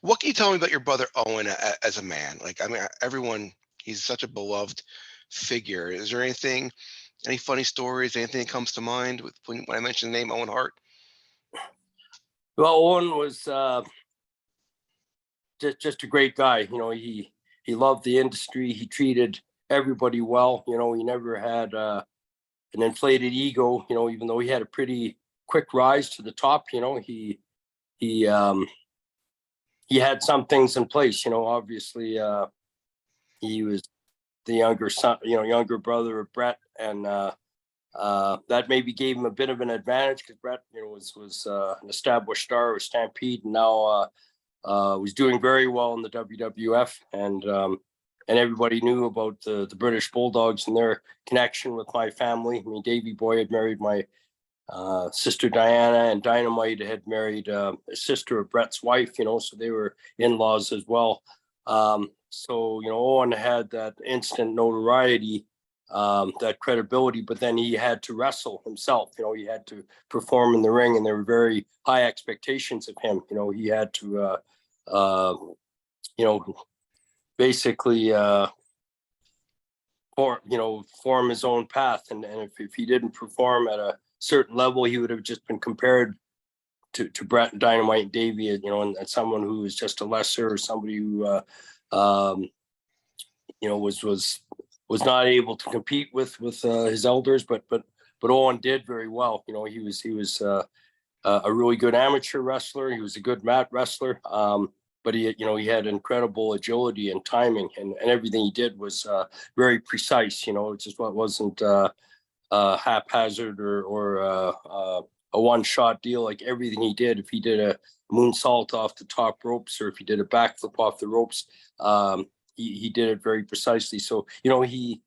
What can you tell me about your brother Owen as a man? Like, I mean, everyone, he's such a beloved figure. Is there anything, any funny stories, anything that comes to mind with when I mention the name Owen Hart? Well, Owen was just a great guy. He loved the industry. He treated everybody well. He never had an inflated ego. Even though he had a pretty quick rise to the top, he had some things in place. Obviously, he was the younger son, younger brother of Brett, and that maybe gave him a bit of an advantage because Brett, was an established star with Stampede, and now was doing very well in the WWF, and everybody knew about the British Bulldogs and their connection with my family. I mean, Davey Boy had married my sister Diana, and Dynamite had married a sister of Brett's wife, so they were in-laws as well. So, Owen had that instant notoriety, that credibility, but then he had to wrestle himself. He had to perform in the ring, and there were very high expectations of him. He had to, basically form his own path. And if he didn't perform at a certain level, he would have just been compared to Brett and Dynamite and Davey, and someone who was just a lesser, or somebody who was not able to compete with his elders. But Owen did very well. He was a really good amateur wrestler. He was a good mat wrestler. But he had incredible agility and timing, and everything he did was very precise. It just wasn't haphazard or a one-shot deal. Like, everything he did, if he did a moonsault off the top ropes, or if he did a backflip off the ropes, he did it very precisely. So he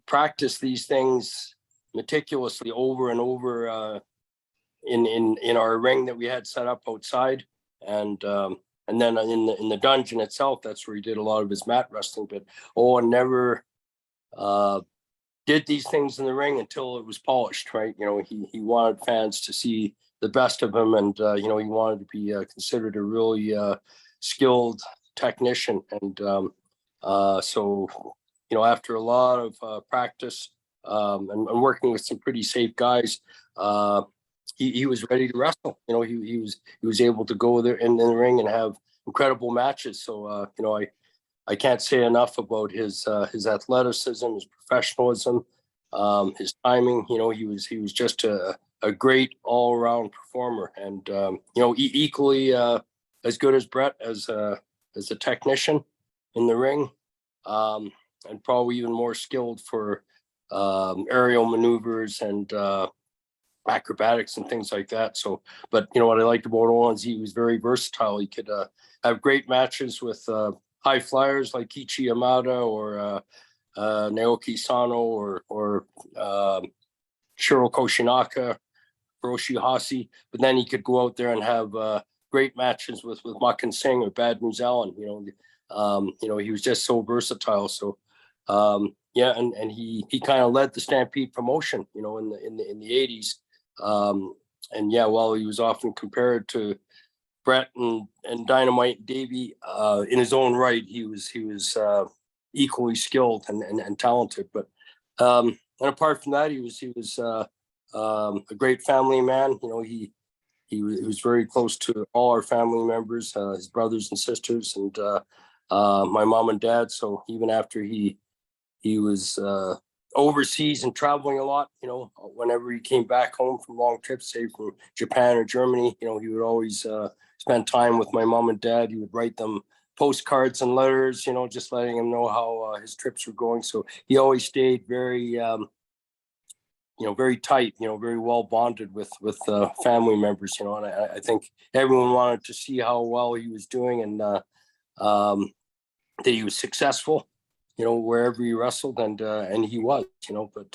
practiced these things meticulously over and over in our ring that we had set up outside. And then in the dungeon itself, that's where he did a lot of his mat wrestling. But Owen never did these things in the ring until it was polished, right? He wanted fans to see the best of him, and he wanted to be considered a really skilled technician. And so after a lot of practice and working with some pretty safe guys, he was ready to wrestle. He was able to go there in the ring and have incredible matches. So I can't say enough about his athleticism, his professionalism, his timing. He was just a great all around performer, and equally as good as Brett as a technician in the ring, and probably even more skilled for aerial maneuvers and acrobatics and things like that. So, but what I liked about Owen is he was very versatile. He could have great matches with high flyers like Kichi Yamada or Naoki Sano or Shiro Koshinaka, Hiroshi Hase. But then he could go out there and have great matches with Makan Singh or Bad News Allen. He was just so versatile. So and he kind of led the Stampede promotion, in the 80s. And while he was often compared to Brett and Dynamite and Davey, in his own right, he was equally skilled and talented. But and apart from that, he was a great family man. He was very close to all our family members, his brothers and sisters, and my mom and dad. So even after he was overseas and traveling a lot, whenever he came back home from long trips, say from Japan or Germany, he would always spend time with my mom and dad. He would write them postcards and letters, just letting him know how his trips were going. So he always stayed very, very tight, very well bonded with family members, and I think everyone wanted to see how well he was doing, and that he was successful, wherever he wrestled, and he was, but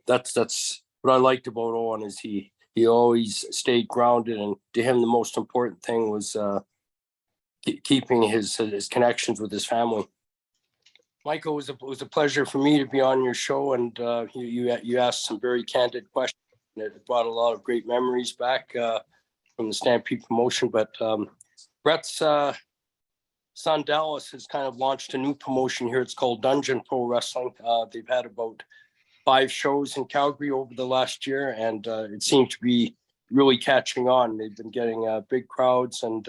that's what I liked about Owen is he always stayed grounded, and to him the most important thing was keeping his connections with his family. Michael, it was a pleasure for me to be on your show, and you asked some very candid questions, and it brought a lot of great memories back. from the Stampede promotion. But Brett's son Dallas has kind of launched a new promotion here. It's called Dungeon Pro Wrestling. They've had about 5 shows in Calgary over the last year, and it seemed to be really catching on. They've been getting big crowds, and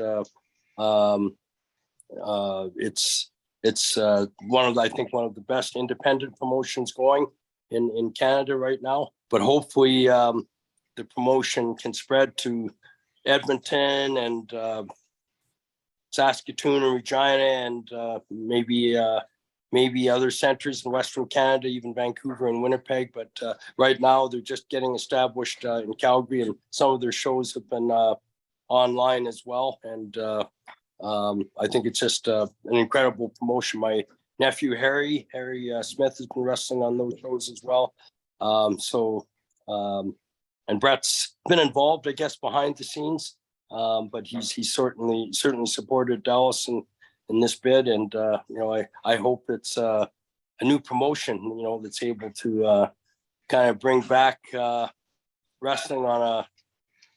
it's I think one of the best independent promotions going in Canada right now. But hopefully the promotion can spread to Edmonton and Saskatoon and Regina, and maybe other centers in Western Canada, even Vancouver and Winnipeg. But right now they're just getting established in Calgary, and some of their shows have been online as well. And I think it's just an incredible promotion. My nephew Harry Smith has been wrestling on those shows as well. And Brett's been involved, I guess, behind the scenes, but he's certainly supported Dallas in this bid. And I hope it's a new promotion, that's able to kind of bring back wrestling on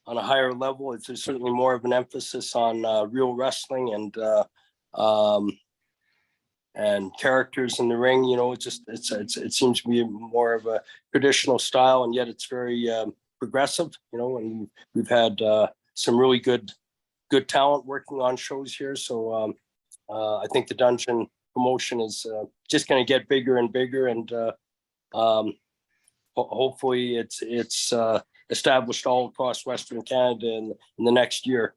a higher level. There's certainly more of an emphasis on real wrestling and characters in the ring. It seems to be more of a traditional style, and yet it's very progressive. And we've had some really good talent working on shows here. So I think the Dungeon promotion is just going to get bigger and bigger, and hopefully it's established all across Western Canada in the next year.